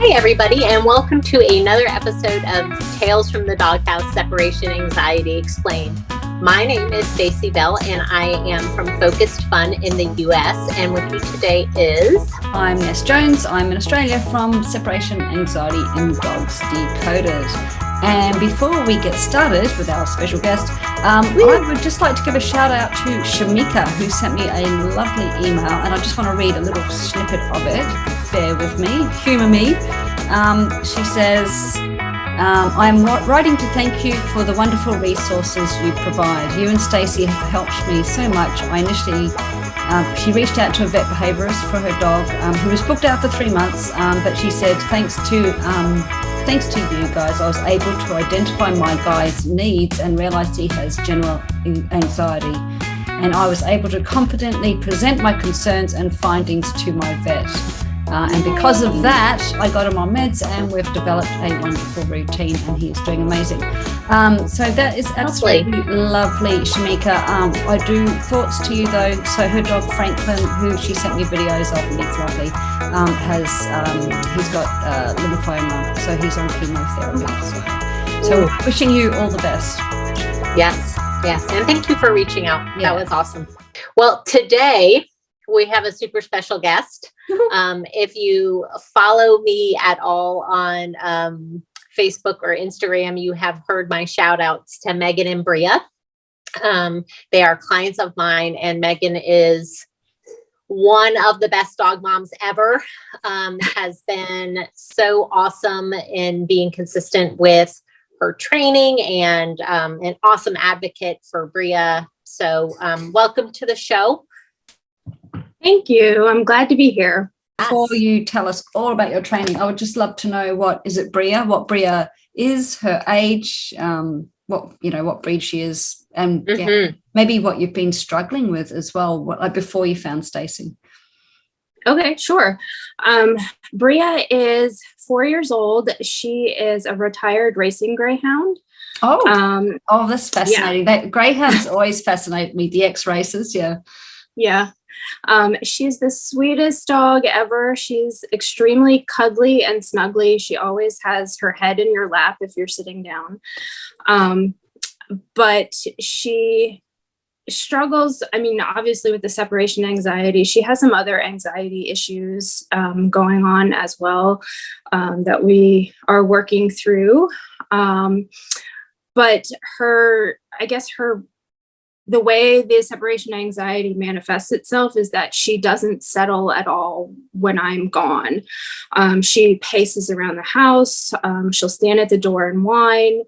Hi, everybody, and welcome to another episode of Tales from the Doghouse Separation Anxiety Explained. My name is Stacey Bell, and I am from Focused Fun in the US. And with me today is... I'm Ness Jones. I'm in Australia from Separation Anxiety in Dogs Decoded. And before we get started with our special guest, I would just like to give a shout out to Shamika, who sent me a lovely email, and I just want to read a little snippet of it. Bear with me, humour me. She says, I'm writing to thank you for the wonderful resources you provide. You and Stacey have helped me so much. I initially, she reached out to a vet behaviourist for her dog, who was booked out for 3 months, but she said, thanks to you guys, I was able to identify my guy's needs and realised he has general anxiety. And I was able to confidently present my concerns and findings to my vet. And because of that, I got him on meds and we've developed a wonderful routine and he is doing amazing. So that is absolutely lovely, Shamika. I do thoughts to you though. So her dog Franklin, who she sent me videos of, and it's lovely, he's got lymphoma, so he's on chemotherapy. So wishing you all the best. Yes. And thank you for reaching out. Yeah. That was awesome. Well, today we have a super special guest. If you follow me at all on Facebook or Instagram, you have heard my shout outs to Meghan and Bria. They are clients of mine, and Meghan is one of the best dog moms ever. Has been so awesome in being consistent with her training and an awesome advocate for Bria. So welcome to the show. Thank you. I'm glad to be here. Before you tell us all about your training, I would just love to know what Bria is, her age, what breed she is, and maybe what you've been struggling with as well, before you found Stacey. Okay, sure. Bria is 4 years old. She is a retired racing greyhound. Oh, that's fascinating. Yeah. That greyhounds always fascinate me. The ex-racers, yeah. Yeah. She's the sweetest dog ever. She's extremely cuddly and snuggly. She always has her head in your lap if you're sitting down. But she struggles, obviously with the separation anxiety. She has some other anxiety issues going on as well that we are working through. But the way the separation anxiety manifests itself is that she doesn't settle at all when I'm gone. She paces around the house. She'll stand at the door and whine.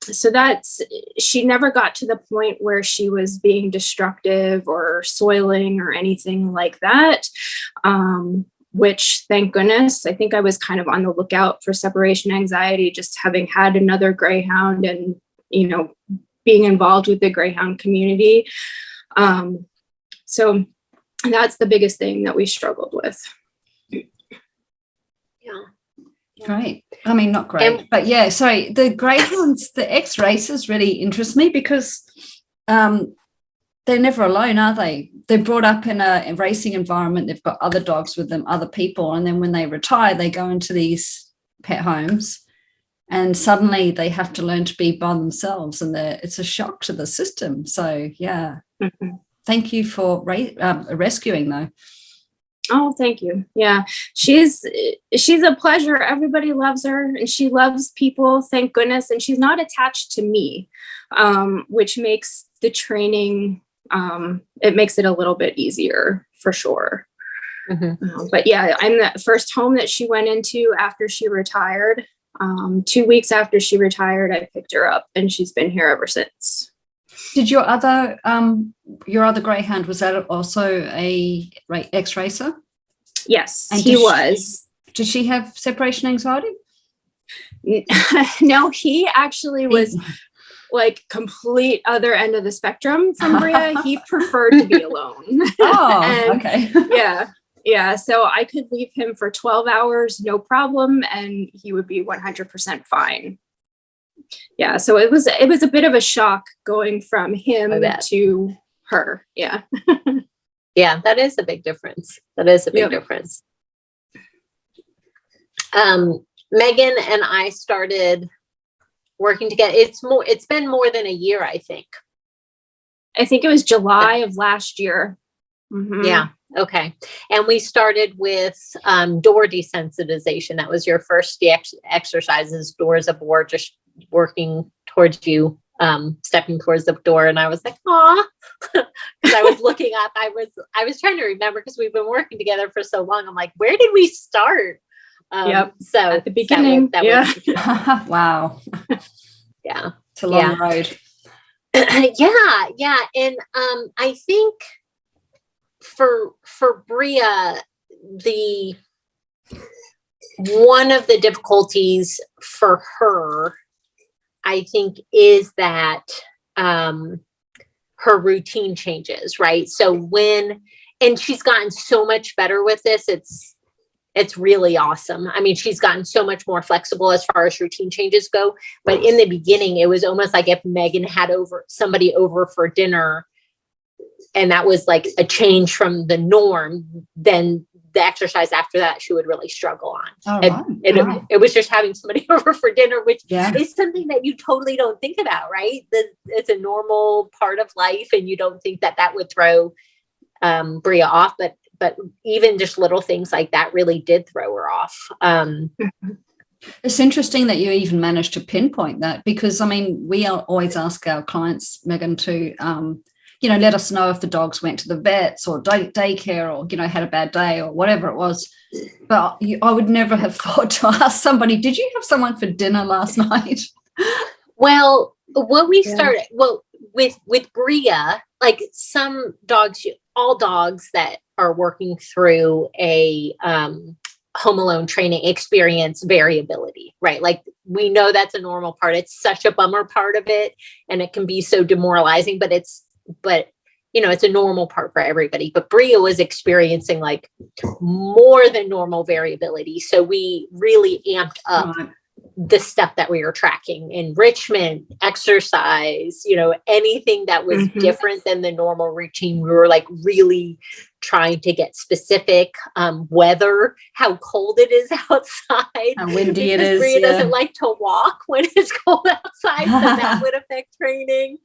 So she never got to the point where she was being destructive or soiling or anything like that. Which, thank goodness, I think I was kind of on the lookout for separation anxiety, just having had another greyhound and, being involved with the greyhound community. So that's the biggest thing that we struggled with. Yeah. Great. Not great, but yeah, sorry. The greyhounds, the ex-racers really interest me because they're never alone, are they? They're brought up in a racing environment. They've got other dogs with them, other people. And then when they retire, they go into these pet homes. And suddenly they have to learn to be by themselves, and it's a shock to the system. So, yeah, Thank you for rescuing, though. Oh, thank you. Yeah, she's a pleasure. Everybody loves her, and she loves people. Thank goodness, and she's not attached to me, which makes the training. It makes it a little bit easier for sure. But yeah, I'm the first home that she went into after she retired. 2 weeks after she retired, I picked her up, and she's been here ever since. Did your other greyhound, was that also a ex-racer? Yes, and he was. Did she have separation anxiety? No, he actually was like complete other end of the spectrum from Bria. He preferred to be alone. Oh, okay. Yeah. So I could leave him for 12 hours, no problem, and he would be 100% fine. Yeah. So it was a bit of a shock going from him to her. Yeah. Yeah, that is a big difference. That is a big difference. Meghan and I started working together. It's been more than a year, I think. I think it was July of last year. Mm-hmm. Yeah. Okay. And we started with door desensitization. That was your first exercises, doors of war, just working towards you, stepping towards the door. And I was like, aw, because I was looking up, I was trying to remember because we've been working together for so long. I'm like, where did we start? So at the beginning. Wow. Yeah. It's a long road. Yeah. And I think for Bria, one of the difficulties for her, I think, is that her routine changes, right? So and she's gotten so much better with this. It's really awesome. I mean, she's gotten so much more flexible as far as routine changes go. But in the beginning, it was almost like if Meghan had somebody over for dinner, and that was like a change from the norm, then the exercise after that, she would really struggle on. It was just having somebody over for dinner, which is something that you totally don't think about, right? It's a normal part of life, and you don't think that would throw Bria off. But even just little things like that really did throw her off. It's interesting that you even managed to pinpoint that, because, I mean, we always ask our clients, Meghan, to let us know if the dogs went to the vets or daycare or, had a bad day or whatever it was. But I would never have thought to ask somebody, did you have someone for dinner last night? Well, what we started, with Bria, like some dogs, all dogs that are working through a home alone training experience variability, right? Like we know that's a normal part. It's such a bummer part of it, and it can be so demoralizing, but it's a normal part for everybody. But Bria was experiencing like more than normal variability. So we really amped up the stuff that we were tracking: enrichment, exercise, anything that was different than the normal routine. We were like really trying to get specific, weather, how cold it is outside, how windy it is. Bria doesn't like to walk when it's cold outside, so that would affect training.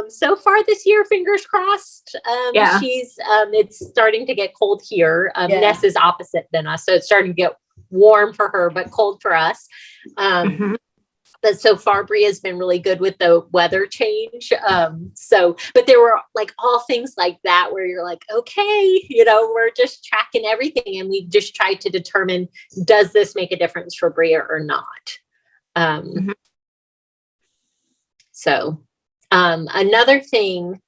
So far this year, fingers crossed, she's it's starting to get cold here. Ness is opposite than us, so it's starting to get warm for her, but cold for us. But so far, Bria's been really good with the weather change. But there were like all things like that where you're like, okay, we're just tracking everything, and we just tried to determine, does this make a difference for Bria or not? So another thing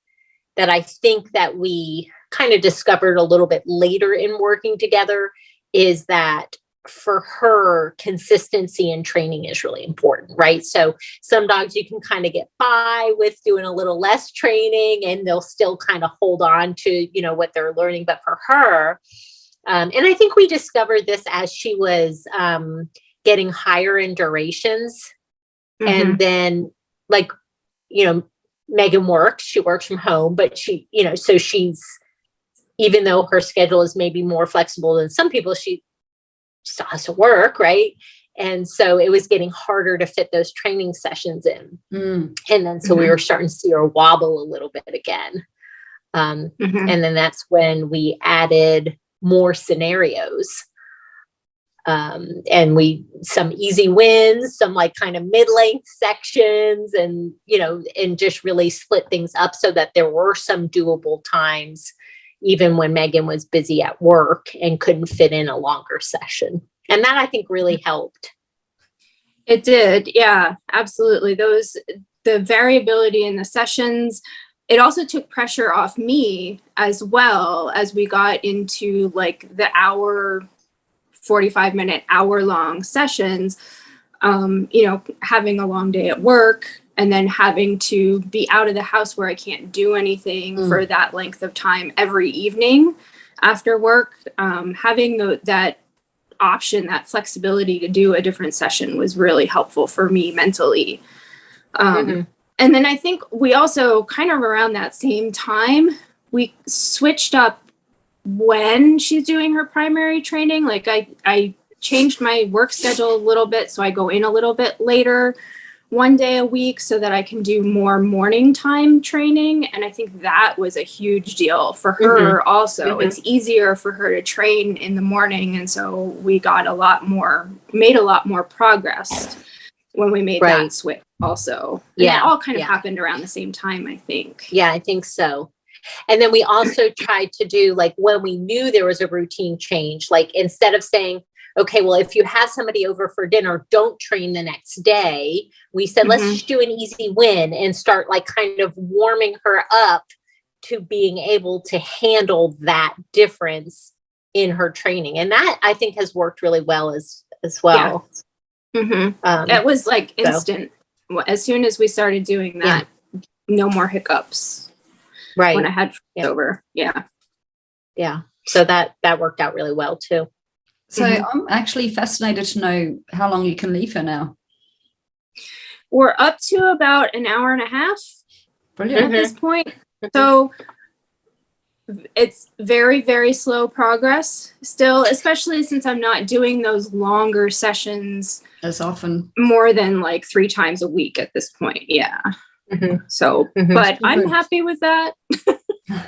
that I think that we kind of discovered a little bit later in working together is that for her, consistency in training is really important, right? So some dogs you can kind of get by with doing a little less training, and they'll still kind of hold on to, what they're learning. But for her, and I think we discovered this as she was getting higher in durations. And then Meghan works, she works from home, but she, so she's, even though her schedule is maybe more flexible than some people, she still has to work, right? And so it was getting harder to fit those training sessions in. And then so we were starting to see her wobble a little bit again. And then that's when we added more scenarios. And some easy wins, some like kind of mid-length sections, and, and just really split things up so that there were some doable times, even when Meghan was busy at work and couldn't fit in a longer session. And that I think really helped. It did. Yeah, absolutely. The variability in the sessions, it also took pressure off me as well, as we got into like the 45-minute, hour-long sessions, having a long day at work, and then having to be out of the house where I can't do anything for that length of time every evening after work. Having that option, that flexibility to do a different session was really helpful for me mentally. And then I think we also kind of around that same time, we switched up when she's doing her primary training. Like I changed my work schedule a little bit. So I go in a little bit later, one day a week, so that I can do more morning time training. And I think that was a huge deal for her also. It's easier for her to train in the morning. And so we got made a lot more progress when we made that switch also. And it all kind of happened around the same time, I think. Yeah, I think so. And then we also tried to do, like, when we knew there was a routine change, like, instead of saying, okay, well, if you have somebody over for dinner, don't train the next day. We said, let's just do an easy win and start, like, kind of warming her up to being able to handle that difference in her training. And that, I think, has worked really well as well. It was like instant. As soon as we started doing that, no more hiccups. Right. When I had over. Yeah. So that worked out really well too. So I'm actually fascinated to know how long you can leave her now. We're up to about an hour and a half. Brilliant. At this point. So it's very, very slow progress still, especially since I'm not doing those longer sessions as often, more than like 3 times a week at this point. Yeah. So, but I'm happy with that.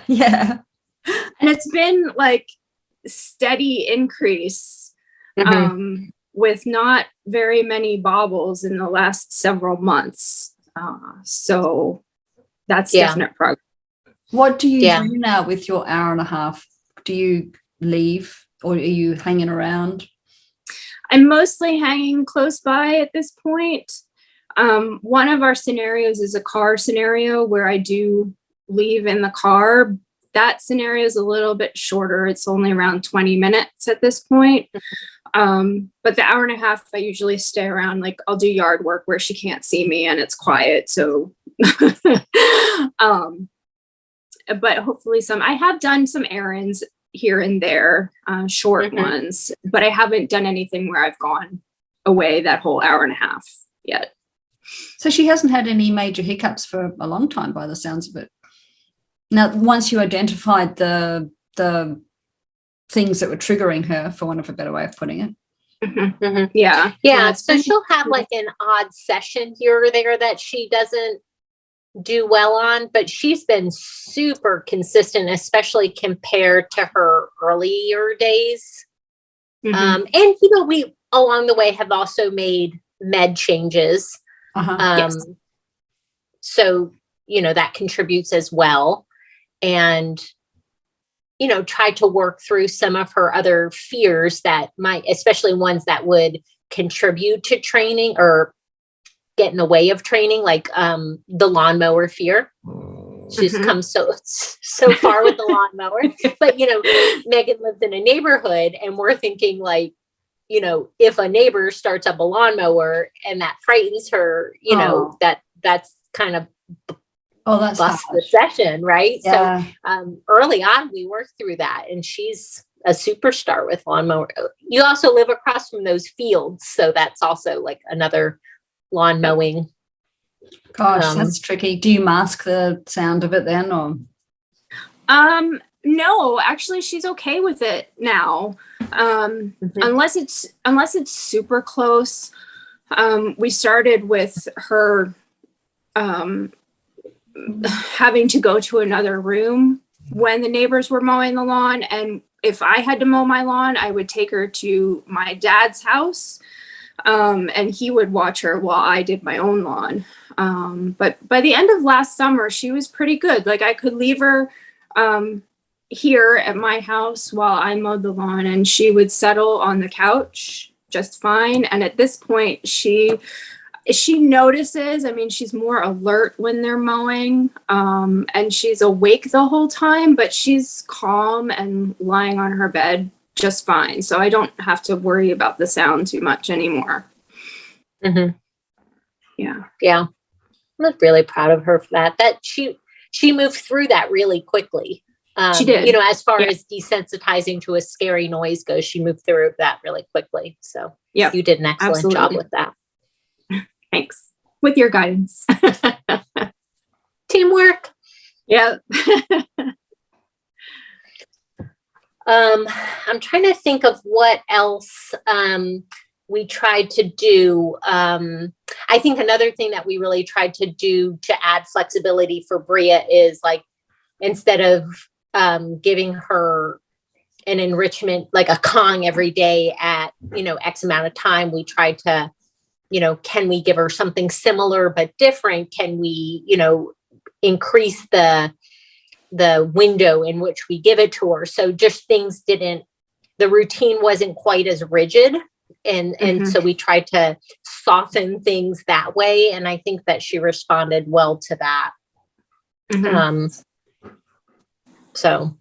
Yeah. And it's been like steady increase with not very many bobbles in the last several months. So that's definite progress. What do you do now with your hour and a half? Do you leave or are you hanging around? I'm mostly hanging close by at this point. One of our scenarios is a car scenario where I do leave in the car. That scenario is a little bit shorter. It's only around 20 minutes at this point. But the hour and a half, I usually stay around. Like, I'll do yard work where she can't see me and it's quiet. So, but hopefully I have done some errands here and there, short ones, but I haven't done anything where I've gone away that whole hour and a half yet. So she hasn't had any major hiccups for a long time by the sounds of it. Now, once you identified the things that were triggering her, for want of a better way of putting it. Yeah. So she'll have like an odd session here or there that she doesn't do well on, but she's been super consistent, especially compared to her earlier days. And, we along the way have also made med changes. So, that contributes as well. And, try to work through some of her other fears that might, especially ones that would contribute to training or get in the way of training, like the lawnmower fear. She's come so far with the lawnmower. But, Meghan lives in a neighborhood and we're thinking like, if a neighbor starts up a lawnmower and that frightens her, that's kind of that's bust harsh. the session, right? Yeah. So early on, we worked through that, and she's a superstar with lawnmower. You also live across from those fields, so that's also like another lawn mowing. Gosh, that's tricky. Do you mask the sound of it then, or? No, actually, she's okay with it now. Unless it's super close. We started with her having to go to another room when the neighbors were mowing the lawn, and if I had to mow my lawn, I would take her to my dad's house, and he would watch her while I did my own lawn. But by the end of last summer, she was pretty good. Like, I could leave her here at my house while I mowed the lawn, and she would settle on the couch just fine. And at this point, she notices, she's more alert when they're mowing, and she's awake the whole time, but she's calm and lying on her bed just fine. So I don't have to worry about the sound too much anymore. Yeah. I'm really proud of her for that she moved through that really quickly. She did. As far as desensitizing to a scary noise goes, she moved through that really quickly. So you did an excellent job with that. Thanks. With your guidance. Teamwork. Yeah. I'm trying to think of what else we tried to do. I think another thing that we really tried to do to add flexibility for Bria is like, instead of giving her an enrichment, like a Kong every day at, X amount of time, we tried to, can we give her something similar but different? Can we, increase the window in which we give it to her? So just the routine wasn't quite as rigid. And so we tried to soften things that way. And I think that she responded well to that. So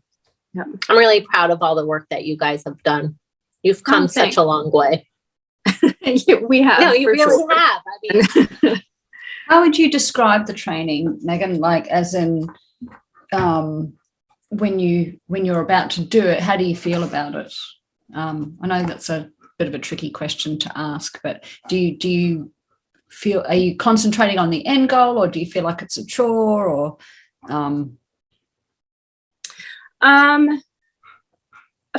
yep. I'm really proud of all the work that you guys have done. You've come such a long way. We have. No, you really have. I mean, how would you describe the training, Meghan? Like, as in, when you're about to do it, how do you feel about it? I know that's a bit of a tricky question to ask, but do you feel, are you concentrating on the end goal, or do you feel like it's a chore, or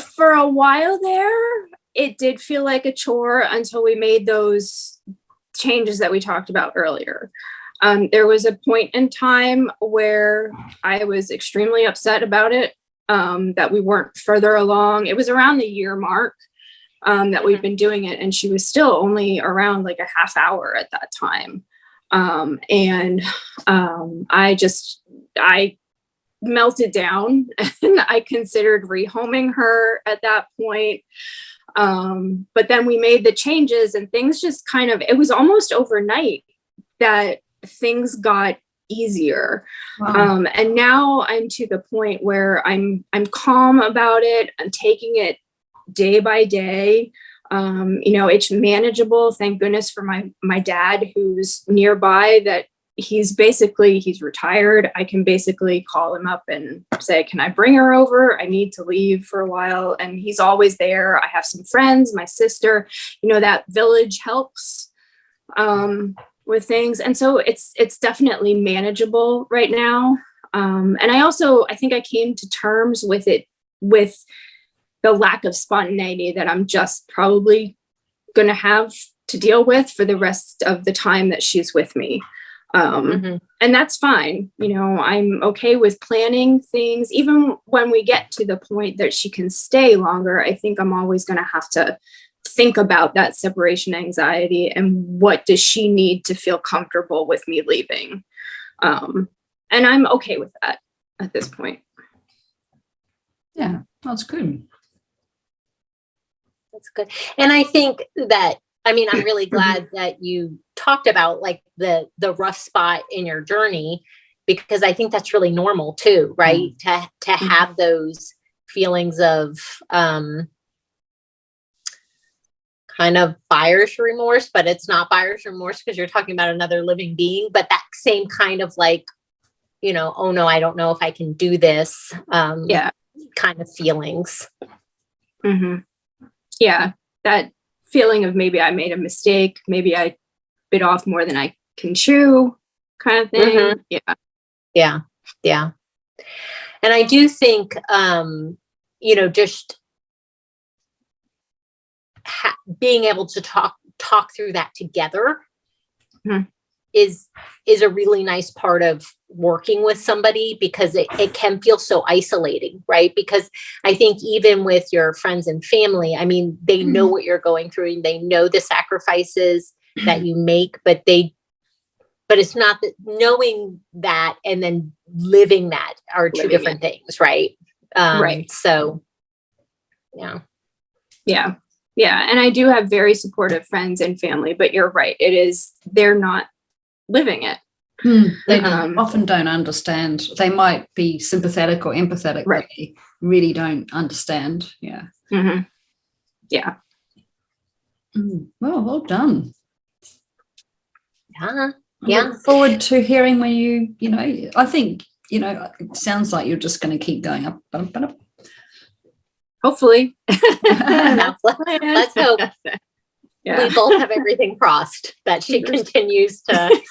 for a while there, it did feel like a chore until we made those changes that we talked about earlier. There was a point in time where I was extremely upset about it, that we weren't further along. It was around the year mark that we've been doing it, and she was still only around like a half hour at that time. I melted down, and I considered rehoming her at that point. But then we made the changes, and things just it was almost overnight that things got easier. wow. And now I'm to the point where I'm calm about it. I'm taking it day by day. It's manageable. Thank goodness for my dad, who's nearby, that he's retired. I can basically call him up and say, can I bring her over? I need to leave for a while. And he's always there. I have some friends, my sister, that village helps with things. And so it's definitely manageable right now. And I think I came to terms with it, with the lack of spontaneity that I'm just probably going to have to deal with for the rest of the time that she's with me. And that's fine. I'm okay with planning things. Even when we get to the point that she can stay longer, I think I'm always going to have to think about that separation anxiety and what does she need to feel comfortable with me leaving. And I'm okay with that at this point. Yeah, that's good. that's good. And I think that, I'm really glad that you talked about like the rough spot in your journey, because I think that's really normal too, right? To have those feelings of kind of buyer's remorse, but it's not buyer's remorse because you're talking about another living being, but that same kind of like, oh no, I don't know if I can do this kind of feelings. Yeah, that feeling of maybe I made a mistake, maybe I bit off more than I can chew kind of thing. Yeah. And I do think, just being able to talk through that together is a really nice part of working with somebody, because it can feel so isolating, right? Because I think even with your friends and family, they know what you're going through and they know the sacrifices that you make, but it's not that knowing that and then living that are two different things, right? Right. So, yeah. And I do have very supportive friends and family, but you're right. They're not living it. They often don't understand. They might be sympathetic or empathetic, right? But they really don't understand. Yeah. Yeah. Well done. Yeah. I look forward to hearing when you I think, it sounds like you're just going to keep going up. Hopefully. Let's hope. We both have everything crossed that she continues to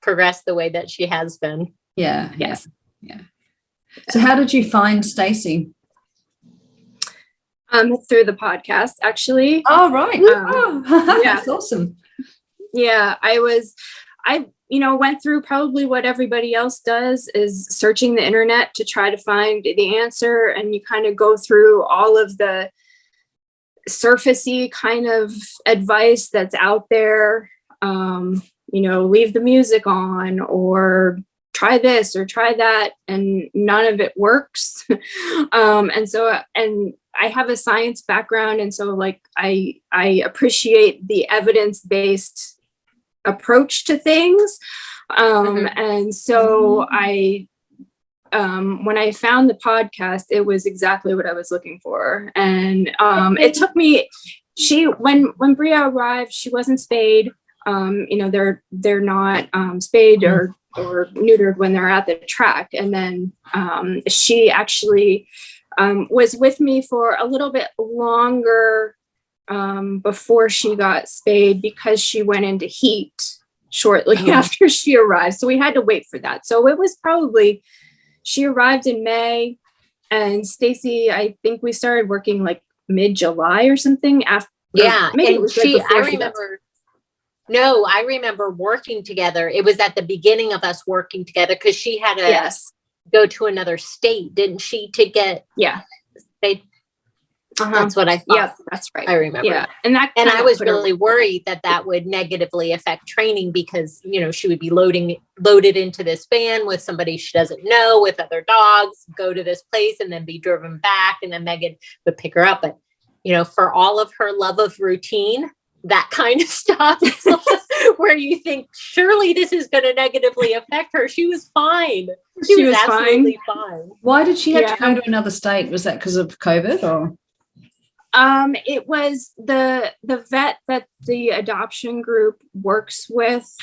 progress the way that she has been. Yeah. Yes. Yeah. So how did you find Stacey? Through the podcast, actually. Oh, right. Yeah. That's awesome. Yeah, I went through probably what everybody else does, is searching the internet to try to find the answer. And you kind of go through all of the surfacey kind of advice that's out there. Leave the music on, or try this or try that, and none of it works. And I have a science background, and so like I appreciate the evidence-based approach to things. And so when I found the podcast, it was exactly what I was looking for. And it took me, when Bria arrived, she wasn't spayed. They're not spayed or neutered when they're at the track. And then she actually was with me for a little bit longer before she got spayed, because she went into heat shortly after she arrived. So we had to wait for that. So it was probably, she arrived in May, and Stacey, I think we started working like mid-July or something after. Yeah. Maybe it was right before I remember working together. It was at the beginning of us working together, because she had to go to another state, didn't she, to get spayed? That's what I thought. Yeah, that's right. I remember. Yeah. And I was really worried that would negatively affect training, because, she would be loaded into this van with somebody she doesn't know, with other dogs, go to this place and then be driven back. And then Meghan would pick her up. But, for all of her love of routine, that kind of stuff where you think, surely this is going to negatively affect her. She was fine. She was absolutely fine. Why did she have to go to another state? Was that because of COVID, or? It was the vet that the adoption group works with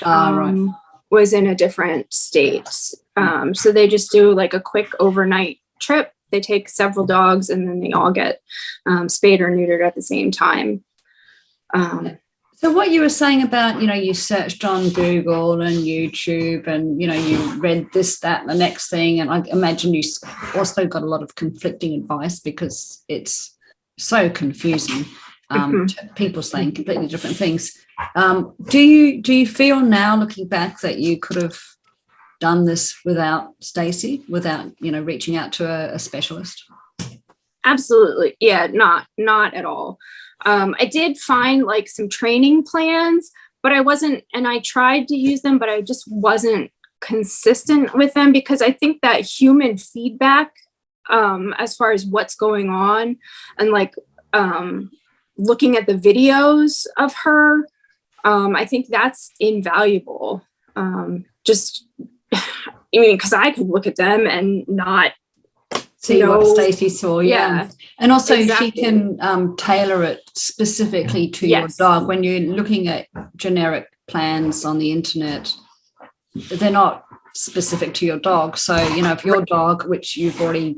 was in a different state. So they just do like a quick overnight trip. They take several dogs, and then they all get spayed or neutered at the same time. So what you were saying about, you searched on Google and YouTube, and, you read this, that, and the next thing. And I imagine you also got a lot of conflicting advice, because it's so confusing. People saying completely different things. Do you feel now, looking back, that you could have done this without Stacey, without, reaching out to a specialist? Absolutely. Yeah, not at all. I did find like some training plans, but I tried to use them, but I just wasn't consistent with them, because I think that human feedback, as far as what's going on, and like looking at the videos of her, I think that's invaluable. Because I could look at them and not see what Stacey saw. Yeah. And also exactly. She can tailor it specifically to your dog. When you're looking at generic plans on the internet, they're not specific to your dog. So, if your dog, which you've already,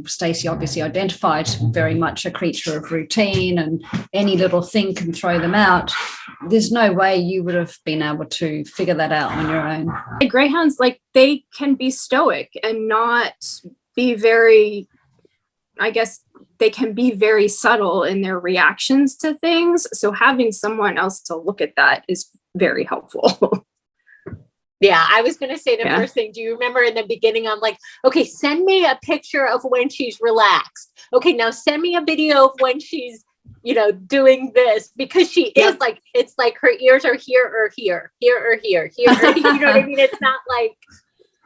Stacey obviously identified, very much a creature of routine, and any little thing can throw them out, there's no way you would have been able to figure that out on your own. Greyhounds, like, they can be stoic and not be very, I guess they can be very subtle in their reactions to things. So having someone else to look at that is very helpful. Yeah, I was going to say the first thing. Do you remember in the beginning, I'm like, okay, send me a picture of when she's relaxed. Okay, now send me a video of when she's, doing this, because she is like, it's like her ears are here or here, here or here, here or here. You know what I mean? It's not like,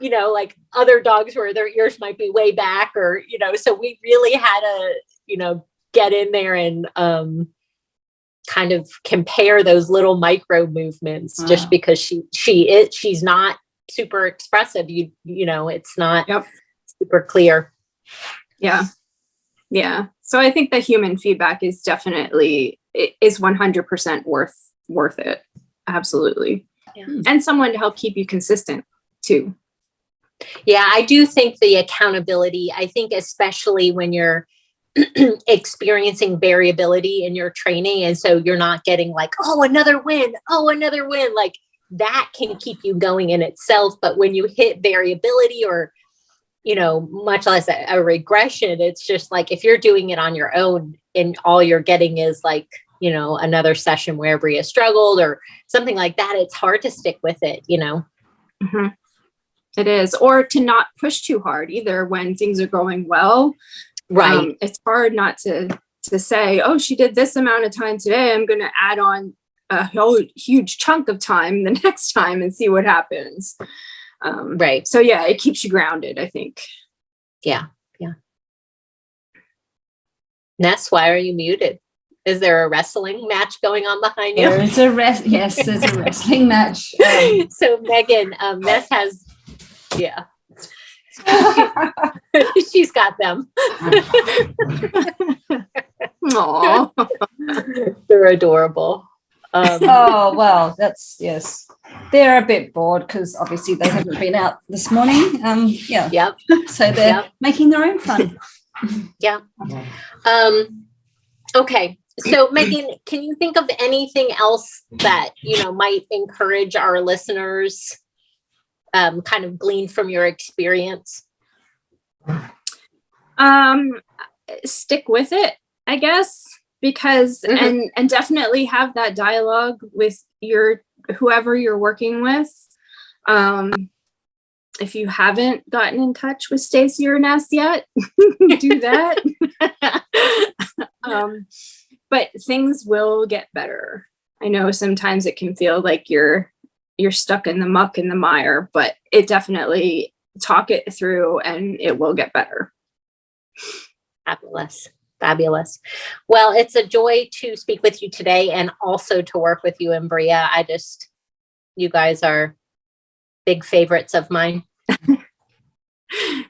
like other dogs where their ears might be way back, or, so we really had to, get in there and kind of compare those little micro movements. Wow. Just because she's not super expressive. It's not super clear. Yeah. Yeah. So I think the human feedback is definitely, is 100% worth it. Absolutely. Yeah. And someone to help keep you consistent too. Yeah, I do think the accountability, I think especially when you're experiencing variability in your training, and so you're not getting like, another win, like that can keep you going in itself. But when you hit variability, or much less a regression, it's just like, if you're doing it on your own, and all you're getting is like, you know, another session where Bria struggled or something like that, it's hard to stick with it, you know? Mm-hmm. It is. Or to not push too hard either when things are going well. Right. It's hard not to say, oh, she did this amount of time today, I'm going to add on a whole huge chunk of time the next time and see what happens. Right. So yeah, it keeps you grounded, I think. Yeah. Ness, why are you muted? Is there a wrestling match going on behind you? There's a wrestling match. So Meghan, Ness has, yeah. She's got them. Aww. They're adorable. Oh, well, yes. They're a bit bored because obviously they haven't been out this morning. Yeah. Yep. So they're making their own fun. Yeah. Okay. So Meghan, can you think of anything else that, you know, might encourage our listeners, kind of glean from your experience? Stick with it, I guess, because and definitely have that dialogue with whoever you're working with. If you haven't gotten in touch with Stacey or Ness yet, do that. But things will get better. I know sometimes it can feel like you're stuck in the muck and the mire, but it definitely, talk it through and it will get better. Fabulous. Well, it's a joy to speak with you today and also to work with you and Bria. You guys are big favorites of mine.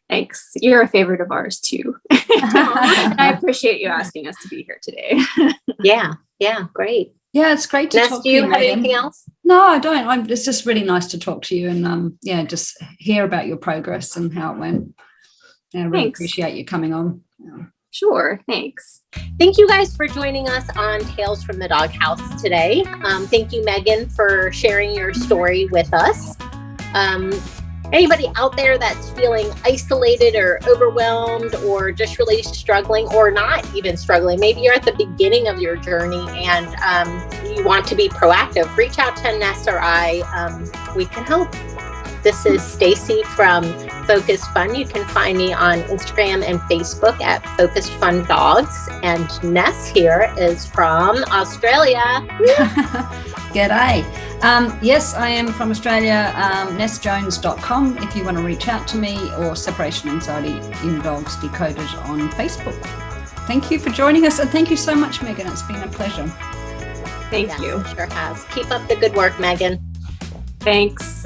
Thanks. You're a favorite of ours too. I appreciate you asking us to be here today. Yeah, great. Yeah, it's great to Ness, talk do you to you. have Meghan. anything else? No, I don't. It's just really nice to talk to you and just hear about your progress and how it went. Yeah, I really Thanks. appreciate you coming on. Yeah. Sure. Thanks. Thank you guys for joining us on Tales from the Doghouse today. Thank you, Meghan, for sharing your story with us. Anybody out there that's feeling isolated or overwhelmed or just really struggling or not even struggling, maybe you're at the beginning of your journey and you want to be proactive, reach out to Ness or I. We can help. This is Stacey from Focused Fun. You can find me on Instagram and Facebook at Focused Fun Dogs. And Ness here is from Australia. G'day. Yes, I am from Australia, nessjones.com if you want to reach out to me, or Separation Anxiety in Dogs Decoded on Facebook. Thank you for joining us, and thank you so much, Meghan. It's been a pleasure. Thank you. It sure has. Keep up the good work, Meghan. Thanks.